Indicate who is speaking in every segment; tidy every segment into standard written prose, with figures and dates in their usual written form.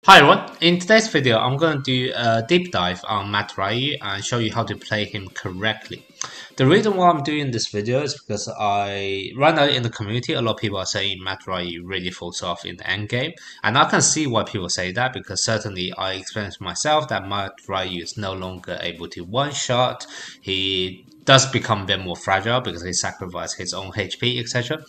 Speaker 1: Hi everyone, in today's video I'm going to do a deep dive on Mad Ryu and show you how to play him correctly. The reason why I'm doing this video is because right now in the community a lot of people are saying Mad Ryu really falls off in the end game, and I can see why people say that because certainly I experienced myself that Mad Ryu is no longer able to one-shot. He does become a bit more fragile because he sacrifices his own HP, etc.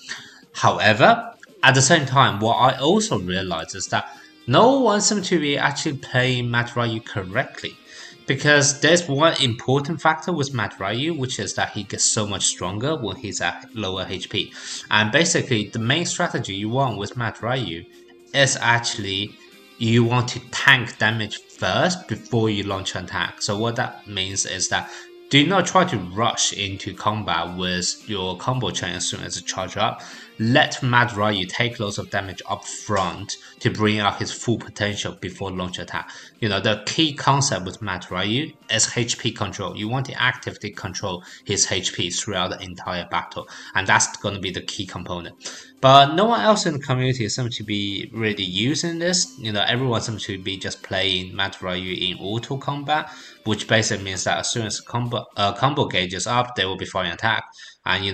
Speaker 1: However, at the same time, what I also realized is that no one seems to be actually playing Mad Ryu correctly. Because there's one important factor with Mad Ryu, which is that he gets so much stronger when he's at lower HP. And basically, the main strategy you want with Mad Ryu is actually you want to tank damage first before you launch an attack. So what that means is that do not try to rush into combat with your combo chain as soon as it charges up. Let Mad Ryu take loads of damage up front to bring out his full potential before launch attack. The key concept with Mad Ryu is HP control. You want to actively control his HP throughout the entire battle, and that's going to be the key component. But no one else in the community seems to be really using this. Everyone seems to be just playing Mad Ryu in auto combat, which basically means that as soon as combo gauge is up, they will be firing attack. And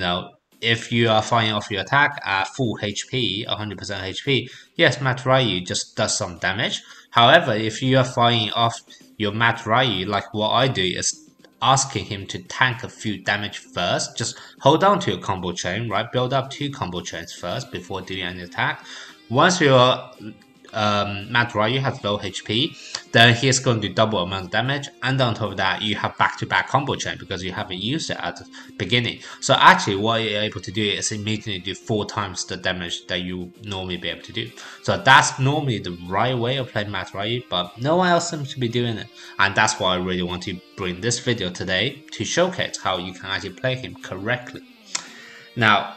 Speaker 1: if you are firing off your attack at full HP, 100% HP, yes, Mad Ryu just does some damage. However, if you are firing off your Mad Ryu, like what I do is asking him to tank a few damage first, just hold on to your combo chain, right? Build up 2 combo chains first before doing any attack. Once your Mad Ryu has low HP, then he's going to double amount of damage, and on top of that you have back-to-back combo chain because you haven't used it at the beginning. So actually what you're able to do is immediately do 4 times the damage that you normally be able to do. So that's normally the right way of playing Mad Ryu, but no one else seems to be doing it, and that's why I really want to bring this video today to showcase how you can actually play him correctly. Now,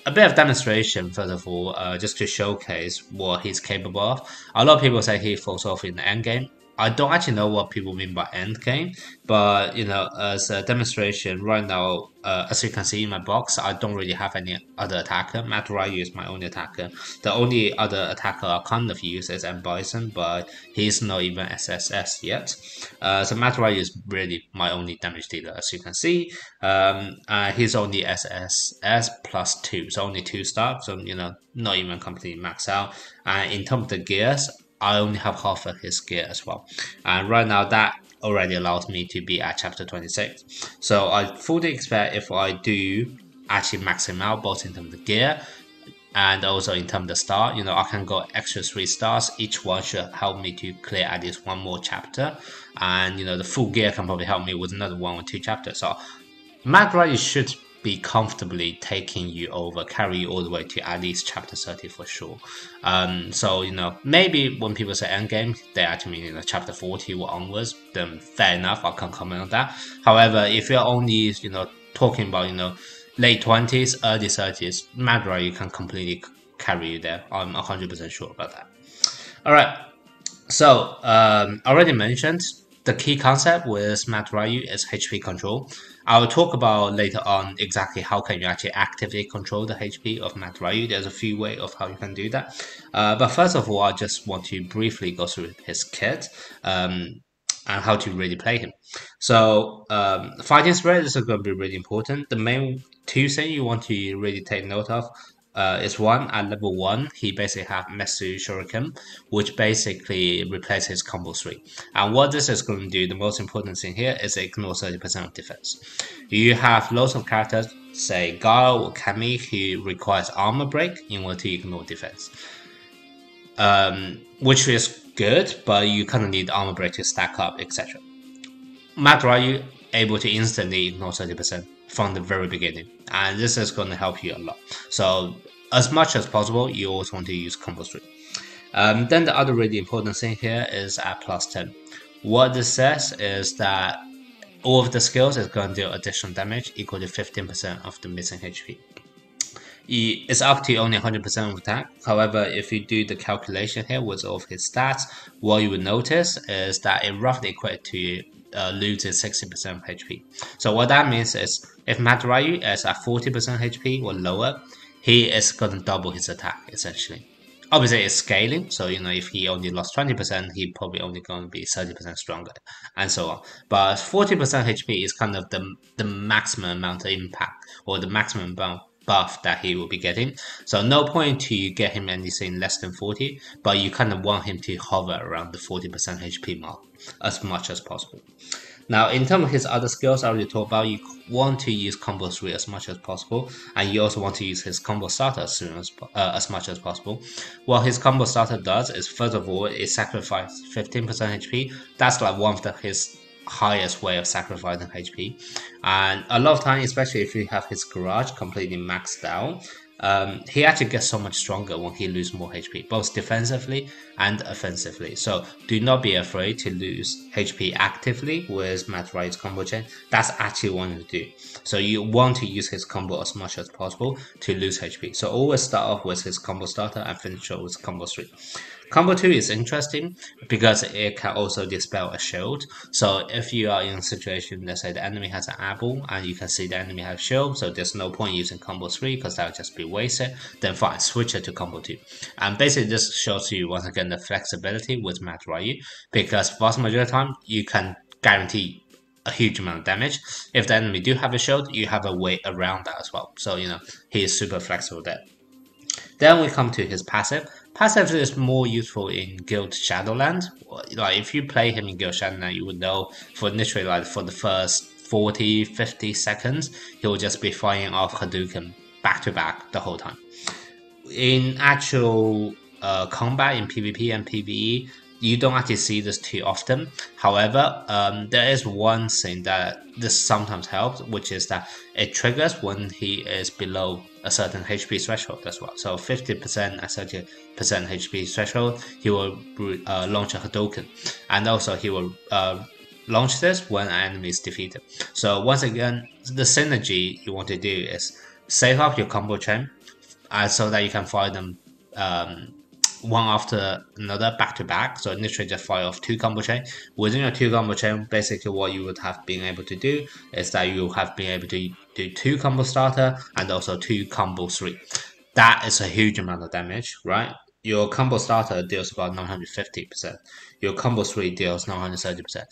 Speaker 1: a bit of demonstration, first of all, just to showcase what he's capable of. A lot of people say he falls off in the end game. I don't actually know what people mean by end game, but as a demonstration right now, as you can see in my box, I don't really have any other attacker. Mad Ryu is my only attacker. The only other attacker I kind of use is M Bison, but he's not even SSS yet. So Mad Ryu is really my only damage dealer, as you can see. He's only SSS plus 2, so only 2 star, so not even completely maxed out. And in terms of the gears, I only have half of his gear as well, and right now that already allows me to be at chapter 26. So I fully expect if I do actually max him out both in terms of the gear and also in terms of the star, I can go extra 3 stars. Each one should help me to clear at least 1 more chapter, and the full gear can probably help me with another 1 or 2 chapters. So Mad Ryu should be comfortably taking you over, carry you all the way to at least chapter 30 for sure. So maybe when people say endgame, they actually mean chapter 40 or onwards, then fair enough, I can't comment on that. However, if you're only talking about late 20s, early 30s, Mad Ryu can completely carry you there. I'm 100% sure about that. Alright, so already mentioned the key concept with Mad Ryu is HP control. I will talk about later on exactly how can you actually actively control the HP of Mad Ryu. There's a few ways of how you can do that. But first of all, I just want to briefly go through his kit and how to really play him. So fighting spirit is going to be really important. The main 2 things you want to really take note of is one, at level 1, he basically have Metsu Shuriken, which basically replaces combo 3. And what this is going to do, the most important thing here, is ignore 30% of defense. You have lots of characters, say Garo or Kami, who requires armor break in order to ignore defense. Which is good, but you kind of need armor break to stack up, etc. Mad Ryu able to instantly ignore 30% from the very beginning, and this is going to help you a lot. So as much as possible, you always want to use combo 3. Then the other really important thing here is at plus 10. What this says is that all of the skills is going to deal additional damage equal to 15% of the missing HP. It's up to only 100% of attack. However, if you do the calculation here with all of his stats, what you will notice is that it roughly equates to loses 60% of HP. So what that means is if Mad Ryu is at 40% HP or lower, he is going to double his attack essentially. Obviously, it's scaling, so if he only lost 20%, he probably only going to be 30% stronger, and so on. But 40% HP is kind of the maximum amount of impact or the maximum amount buff that he will be getting. So no point to get him anything less than 40, but you kind of want him to hover around the 40% HP mark as much as possible. Now, in terms of his other skills, I already talked about. You want to use combo 3 as much as possible, and you also want to use his combo starter as much as possible. What his combo starter does is, first of all, it sacrifices 15% HP. That's like one of his highest way of sacrificing HP, and a lot of time, especially if you have his garage completely maxed out, he actually gets so much stronger when he loses more HP, both defensively and offensively. So do not be afraid to lose HP actively with Mad Ryu's combo chain. That's actually what you do. So you want to use his combo as much as possible to lose HP. So always start off with his combo starter and finish off with combo 3. Combo 2 is interesting because it can also dispel a shield. So if you are in a situation, let's say the enemy has an apple and you can see the enemy has shield, so there's no point using combo 3 because that would just be wasted, then fine, switch it to combo 2. And basically this shows you once again the flexibility with Mad Ryu, because vast majority of the time you can guarantee a huge amount of damage. If the enemy do have a shield, you have a way around that as well. So he is super flexible there. Then we come to his passive. Passive is more useful in Guild Shadowland. Like if you play him in Guild Shadowland, you would know for literally like for the first 40-50 seconds, he will just be firing off Hadouken back to back the whole time. In actual combat in PvP and PvE, you don't actually see this too often. However, there is one thing that this sometimes helps, which is that it triggers when he is below a certain HP threshold as well. So 50% and 30% HP threshold, he will launch a Hadouken, and also he will launch this when an enemy is defeated. So once again, the synergy you want to do is save up your combo chain, so that you can fire them one after another back to back. So initially just fire off 2 combo chain. Within your 2 combo chain, basically what you would have been able to do is that you have been able to do 2 combo starter and also 2 combo 3. That is a huge amount of damage, right? Your combo starter deals about 950%. Your combo 3 deals 930%.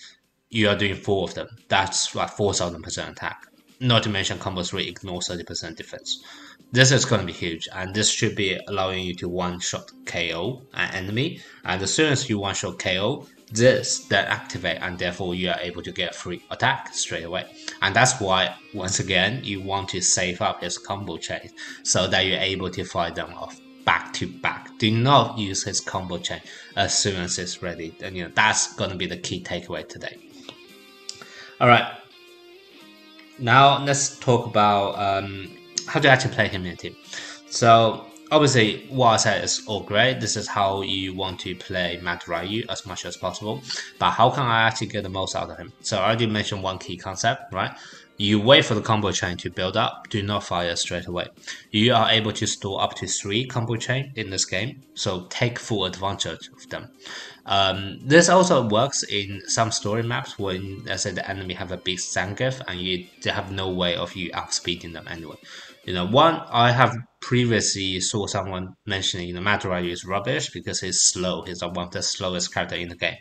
Speaker 1: You are doing 4 of them. That's like 4,000% attack. Not to mention combo 3 ignores 30% defense. This is going to be huge, and this should be allowing you to one-shot KO an enemy. And as soon as you one-shot KO, this then activate, and therefore you are able to get free attack straight away. And that's why, once again, you want to save up his combo chain so that you're able to fight them off back to back. Do not use his combo chain as soon as it's ready. And that's going to be the key takeaway today. All right. Now let's talk about how to actually play him in a team. So obviously what I said is all great. This is how you want to play Mad Ryu as much as possible. But how can I actually get the most out of him? So I already mentioned one key concept, right? You wait for the combo chain to build up, do not fire straight away. You are able to store up to 3 combo chain in this game, so take full advantage of them. This also works in some story maps when, let's say, the enemy have a big Zangief and they have no way of you outspeeding them anyway. One, I have previously saw someone mentioning, Mad Ryu is rubbish because he's slow. He's one of the slowest character in the game.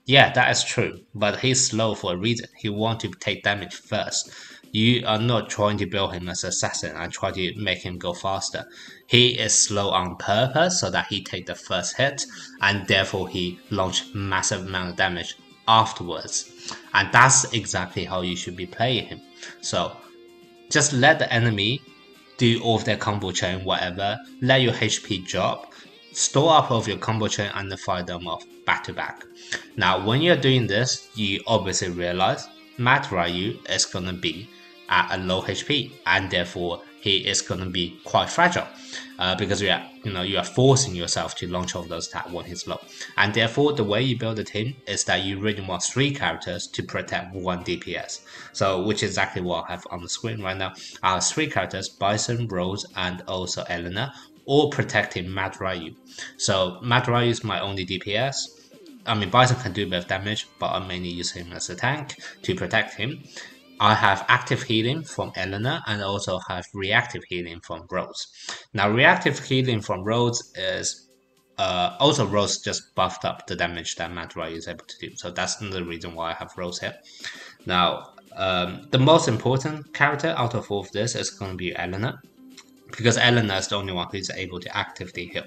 Speaker 1: Yeah, that is true, but he's slow for a reason. He wants to take damage first. You are not trying to build him as an assassin and try to make him go faster. He is slow on purpose so that he take the first hit, and therefore he launch massive amount of damage afterwards. And that's exactly how you should be playing him. So just let the enemy do all of their combo chain, whatever. Let your HP drop. Store up of your combo chain and fire them off back to back. Now, when you're doing this, you obviously realize Mad Ryu is gonna be at a low HP, and therefore he is gonna be quite fragile, because you are forcing yourself to launch all those attacks when he's low. And therefore, the way you build a team is that you really want 3 characters to protect 1 DPS. So, which is exactly what I have on the screen right now. I have 3 characters: Bison, Rose, and also Elena, all protecting Mad Ryu. So Mad Ryu is my only DPS. I mean, Bison can do a bit of damage, but I mainly use him as a tank to protect him. I have active healing from Elena and also have reactive healing from Rose. Now, reactive healing from Rose is also Rose just buffed up the damage that Mad Ryu is able to do. So that's the reason why I have Rose here. Now, the most important character out of all of this is going to be Eleanor, because Eleanor is the only one who's able to actively heal.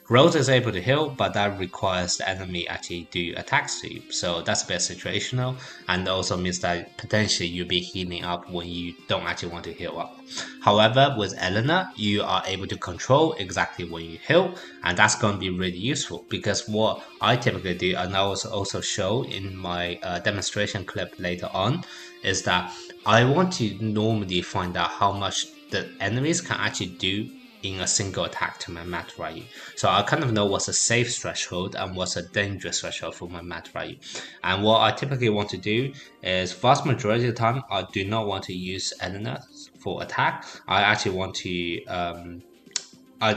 Speaker 1: Rose is able to heal, but that requires the enemy actually do attacks to you. So that's a bit situational, and also means that potentially you'll be healing up when you don't actually want to heal up. However, with Eleanor, you are able to control exactly when you heal, and that's going to be really useful, because what I typically do, and I will also show in my demonstration clip later on, is that I want to normally find out how much the enemies can actually do in a single attack to my Mad Ryu. So I kind of know what's a safe threshold and what's a dangerous threshold for my Mad Ryu. And what I typically want to do is, vast majority of the time, I do not want to use Eleanor for attack. I actually want to, I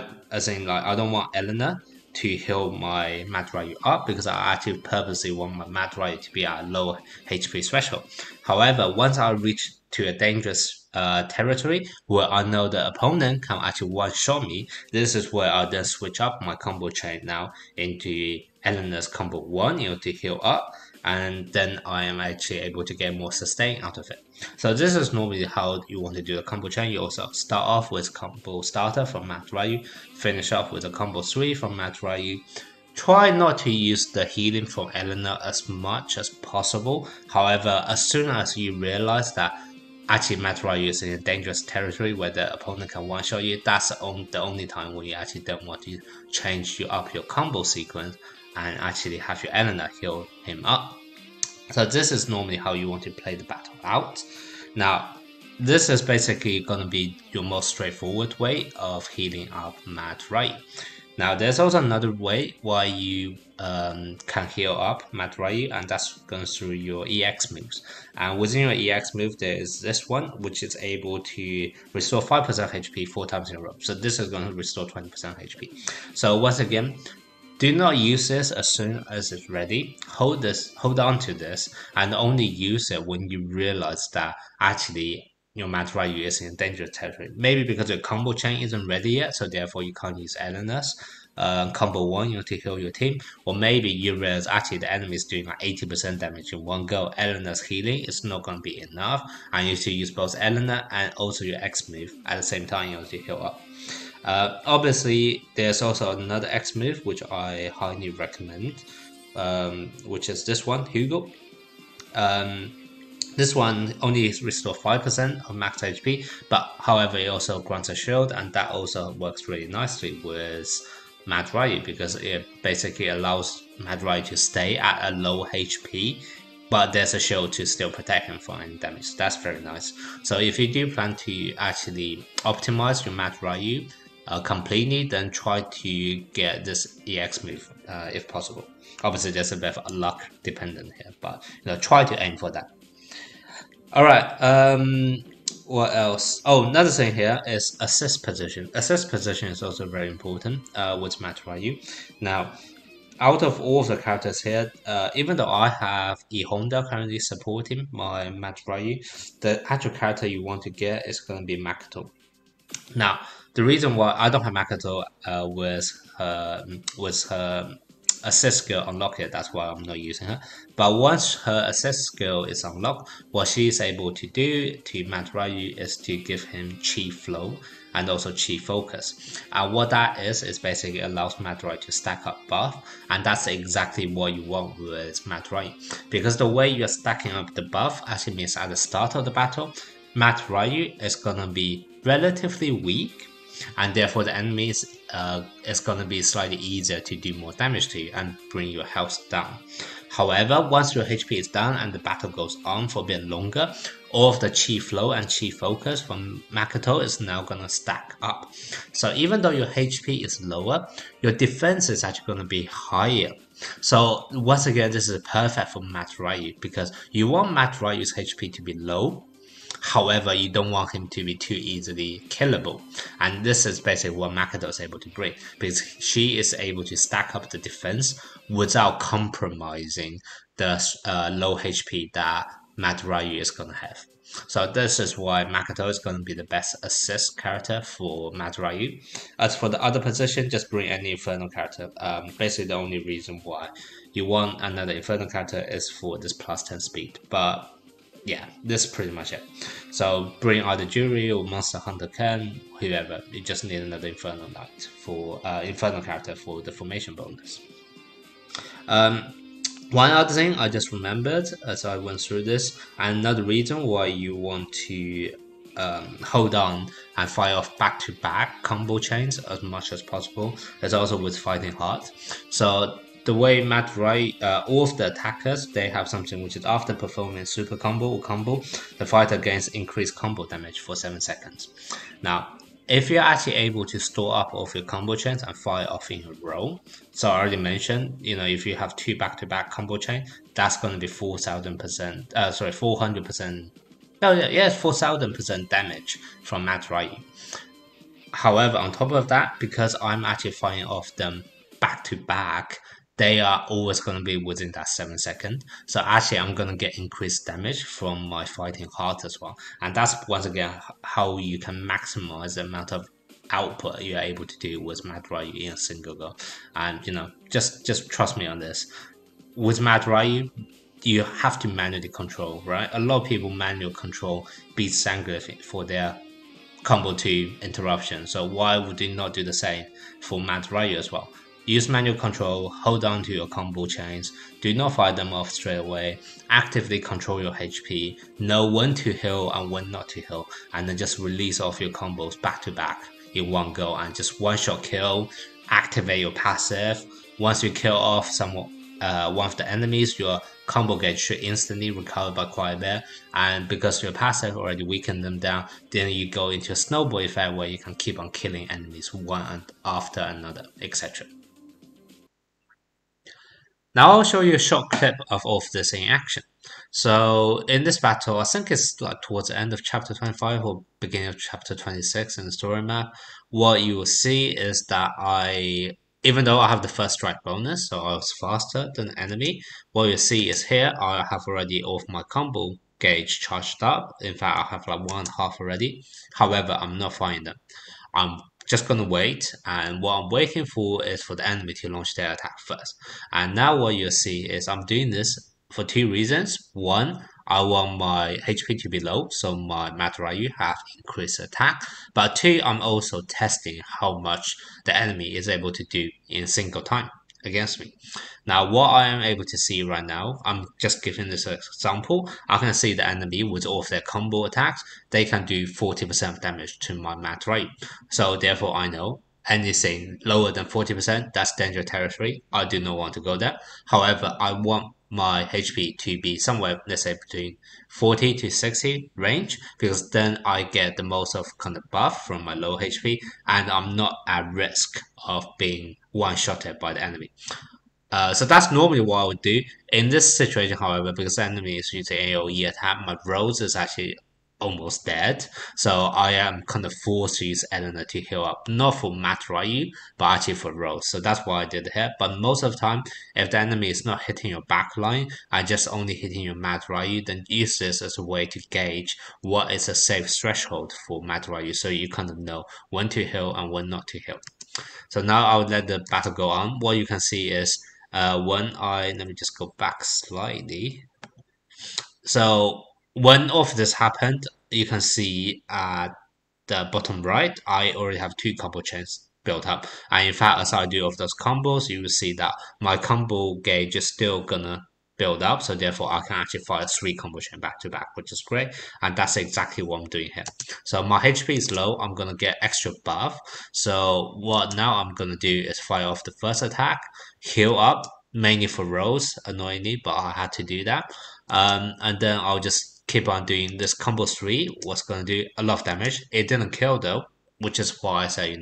Speaker 1: don't want Eleanor to heal my Mad Ryu up, because I actually purposely want my Mad Ryu to be at a low HP threshold. However, once I reach to a dangerous territory where I know the opponent can actually one-shot me, this is where I then switch up my combo chain now into Eleanor's combo 1, to heal up, and then I am actually able to get more sustain out of it. So this is normally how you want to do the combo chain. You also start off with combo starter from Mad Ryu, finish off with a combo 3 from Mad Ryu. Try not to use the healing from Eleanor as much as possible. However, as soon as you realize that actually Mad Ryu is in a dangerous territory where the opponent can one-shot you, that's the only time when you actually don't want to change up your combo sequence and actually have your Eleanor heal him up. So this is normally how you want to play the battle out. Now, this is basically going to be your most straightforward way of healing up Mad Ryu. Now, there's also another way why you can heal up Mad Ryu, and that's going through your EX moves. And within your EX move, there is this one, which is able to restore 5% HP 4 times in a row. So this is going to restore 20% HP. So once again, do not use this as soon as it's ready. Hold on to this, and only use it when you realize that actually your Mad Ryu is in dangerous territory. Maybe because your combo chain isn't ready yet, so therefore you can't use Eleanor's combo 1 to heal your team. Or maybe you realize actually the enemy is doing like 80% damage in one go. Eleanor's healing is not going to be enough, and you should use both Eleanor and also your X move at the same time to heal up. Obviously, there's also another X move which I highly recommend, which is this one, Hugo. This one only restores 5% of max HP, but however it also grants a shield, and that also works really nicely with Mad Ryu, because it basically allows Mad Ryu to stay at a low HP, but there's a shield to still protect him from any damage. So that's very nice. So if you do plan to actually optimize your Mad Ryu completely, then try to get this EX move if possible. Obviously, there's a bit of luck dependent here, but try to aim for that. All right. What else? Oh, another thing here is assist position. Assist position is also very important with Mad Ryu. Now, out of all of the characters here, even though I have E Honda currently supporting my Mad Ryu, the actual character you want to get is going to be Makoto. Now, the reason why I don't have Makoto was her assist skill unlocked yet, that's why I'm not using her. But once her assist skill is unlocked, what she is able to do to Mad Ryu is to give him Chi Flow and also Chi Focus. And what that is basically allows Mad Ryu to stack up buff, and that's exactly what you want with Mad Ryu. Because the way you're stacking up the buff actually means at the start of the battle, Mad Ryu is gonna be relatively weak, and therefore the enemies is going to be slightly easier to do more damage to you and bring your health down. However, once your HP is down and the battle goes on for a bit longer, all of the Chi Flow and Chi Focus from Makoto is now going to stack up. So even though your HP is lower, your defense is actually going to be higher. So once again, this is perfect for Mad Ryu, because you want Mad Ryu's HP to be low. However, you don't want him to be too easily killable. And this is basically what Makoto is able to bring, because she is able to stack up the defense without compromising the low HP that Mad Ryu is going to have. So this is why Makoto is going to be the best assist character for Mad Ryu. As for the other position, just bring any Inferno character. Basically, the only reason why you want another Inferno character is for this plus 10 speed. But yeah, this is pretty much it. So bring either Jury or Monster Hunter Ken, whoever. You just need another Inferno Knight for Inferno character for the formation bonus. Um, One other thing I just remembered as I went through this, and another reason why you want to hold on and fire off back-to-back combo chains as much as possible is also with fighting hard. So the way Matt Wright, all of the attackers, they have something which is after performing super combo or combo, the fighter gains increased combo damage for 7 seconds. Now, if you're actually able to store up all of your combo chains and fire off in a row, so I already mentioned, if you have two back-to-back combo chain, that's going to be 4,000%, 400%. No, yeah, it's 4,000% damage from Mad Ryu. However, on top of that, because I'm actually firing off them back to back, they are always going to be within that 7 second. So actually, I'm going to get increased damage from my fighting heart as well. And that's once again how you can maximize the amount of output you're able to do with Mad Ryu in a single go. And just trust me on this. With Mad Ryu, you have to manually control, right? A lot of people manual control beat Zangief for their combo 2 interruption. So why would you not do the same for Mad Ryu as well? Use manual control, hold on to your combo chains, do not fire them off straight away, actively control your HP, know when to heal and when not to heal, and then just release off your combos back to back in one go and just one shot kill, activate your passive. Once you kill off one of the enemies, your combo gauge should instantly recover by quite a bit, and because your passive already weakened them down, then you go into a snowball effect where you can keep on killing enemies one after another, etc. Now I'll show you a short clip of all of this in action. So in this battle, I think it's like towards the end of chapter 25 or beginning of chapter 26 in the story map, what you will see is that even though I have the first strike bonus, so I was faster than the enemy, what you see is here I have already all of my combo gauge charged up. In fact, I have like 1/2 already. However, I'm not firing them. I'm just gonna wait, and what I'm waiting for is for the enemy to launch their attack first. And now what you'll see is I'm doing this for two reasons. One, I want my HP to be low, so my Mad Ryu have increased attack. But two, I'm also testing how much the enemy is able to do in single time against me. Now, what I am able to see right now, I'm just giving this example. I can see the enemy with all of their combo attacks, they can do 40% damage to my Mad Ryu. So therefore, I know anything lower than 40%, that's danger territory. I do not want to go there. However, I want my HP to be somewhere, let's say between 40 to 60 range, because then I get the most of kind of buff from my low HP, and I'm not at risk of being one-shotted by the enemy. So that's normally what I would do. In this situation, however, because the enemy is using AoE attack, my Rose is actually almost dead. So I am kind of forced to use Eleanor to heal up. Not for Mad Ryu, but actually for Rose. So that's why I did it here. But most of the time, if the enemy is not hitting your backline and just only hitting your Mad Ryu, then use this as a way to gauge what is a safe threshold for Mad Ryu. So you kind of know when to heal and when not to heal. So now I would let the battle go on. What you can see is let me just go back slightly. So when all of this happened, you can see at the bottom right, I already have two combo chains built up. And in fact, as I do of those combos, you will see that my combo gauge is still gonna build up. So therefore, I can actually fire 3 combo chain back to back, which is great. And that's exactly what I'm doing here. So my HP is low. I'm gonna get extra buff. So what now I'm gonna do is fire off the first attack, heal up, mainly for Rose, annoyingly, but I had to do that. And then I'll just keep on doing this combo 3, what's going to do a lot of damage. It didn't kill though, which is why I say,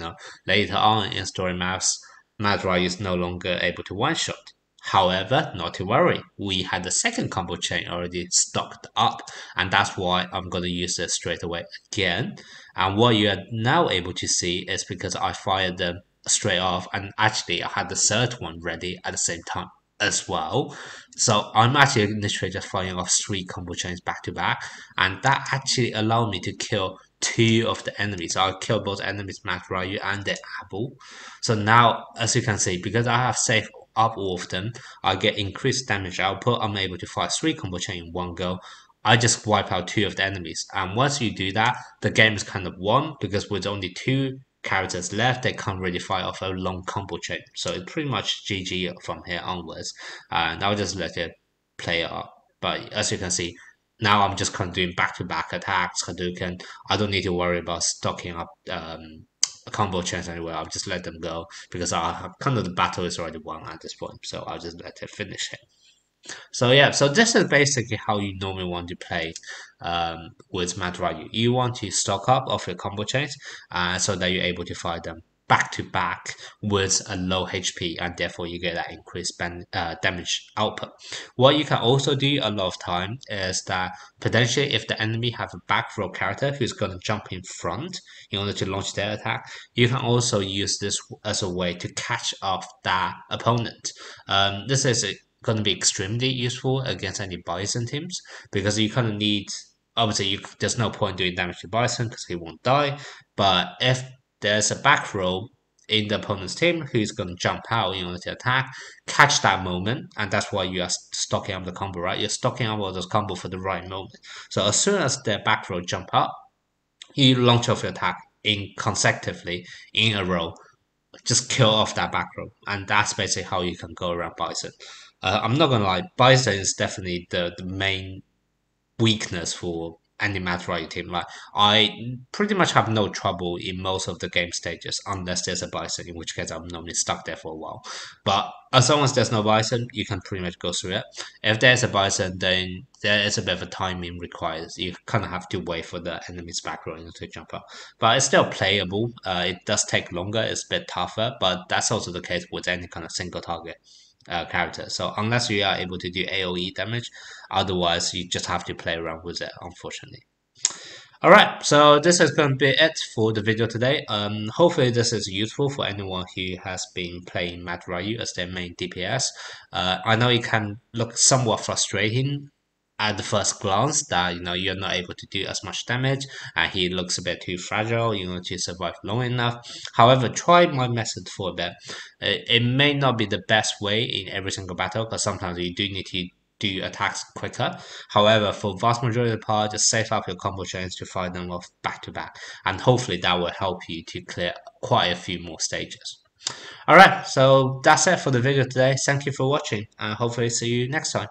Speaker 1: later on in story maps, Mad Ryu is no longer able to one-shot. However, not to worry, we had the second combo chain already stocked up, and that's why I'm going to use this straight away again. And what you are now able to see is because I fired them straight off, and actually I had the third one ready at the same time. as well. So I'm actually initially just firing off three combo chains back to back, and that actually allowed me to kill two of the enemies. So I killed both enemies, Mad Ryu and the Apple. So now, as you can see, because I have saved up all of them, I get increased damage output. I'm able to fire three combo chain in one go. I just wipe out two of the enemies, and once you do that, the game is kind of won because with only two characters left, they can't really fire off a long combo chain. So it's pretty much GG from here onwards. And I'll just let it play out. But as you can see, now I'm just kind of doing back-to-back attacks, Hadouken. I don't need to worry about stocking up combo chains anywhere. I'll just let them go because I have, kind of the battle is already won at this point. So I'll just let it finish it. So yeah, so this is basically how you normally want to play with Mad Ryu. You want to stock up of your combo chains so that you're able to fight them back to back with a low HP, and therefore you get that increased damage output. What you can also do a lot of time is that potentially if the enemy have a back row character who's going to jump in front in order to launch their attack, you can also use this as a way to catch off that opponent. This is going to be extremely useful against any Bison teams because you kind of need. Obviously, there's no point doing damage to Bison because he won't die. But if there's a back row in the opponent's team who's going to jump out in order to attack, catch that moment, and that's why you are stocking up the combo, right? You're stocking up all those combo for the right moment. So as soon as the back row jump up, you launch off your attack in consecutively in a row, just kill off that back row, and that's basically how you can go around Bison. I'm not gonna lie, Bison is definitely the main weakness for any Mad Ryu team. Like I pretty much have no trouble in most of the game stages unless there's a Bison, in which case I'm normally stuck there for a while. But as long as there's no Bison, you can pretty much go through it. If there's a Bison, then there is a bit of a timing required. You kind of have to wait for the enemy's back row to jump up. But it's still playable. It does take longer. It's a bit tougher, but that's also the case with any kind of single target character. So unless you are able to do AoE damage, otherwise you just have to play around with it, unfortunately. Alright, so this is going to be it for the video today. Hopefully this is useful for anyone who has been playing Mad Ryu as their main DPS. I know it can look somewhat frustrating at the first glance that you're not able to do as much damage and he looks a bit too fragile to survive long enough. However, try my method for a bit. It may not be the best way in every single battle because sometimes you do need to do attacks quicker. However, for vast majority of the part, just save up your combo chains to fight them off back to back, and hopefully that will help you to clear quite a few more stages. Alright, so that's it for the video today. Thank you for watching and hopefully see you next time.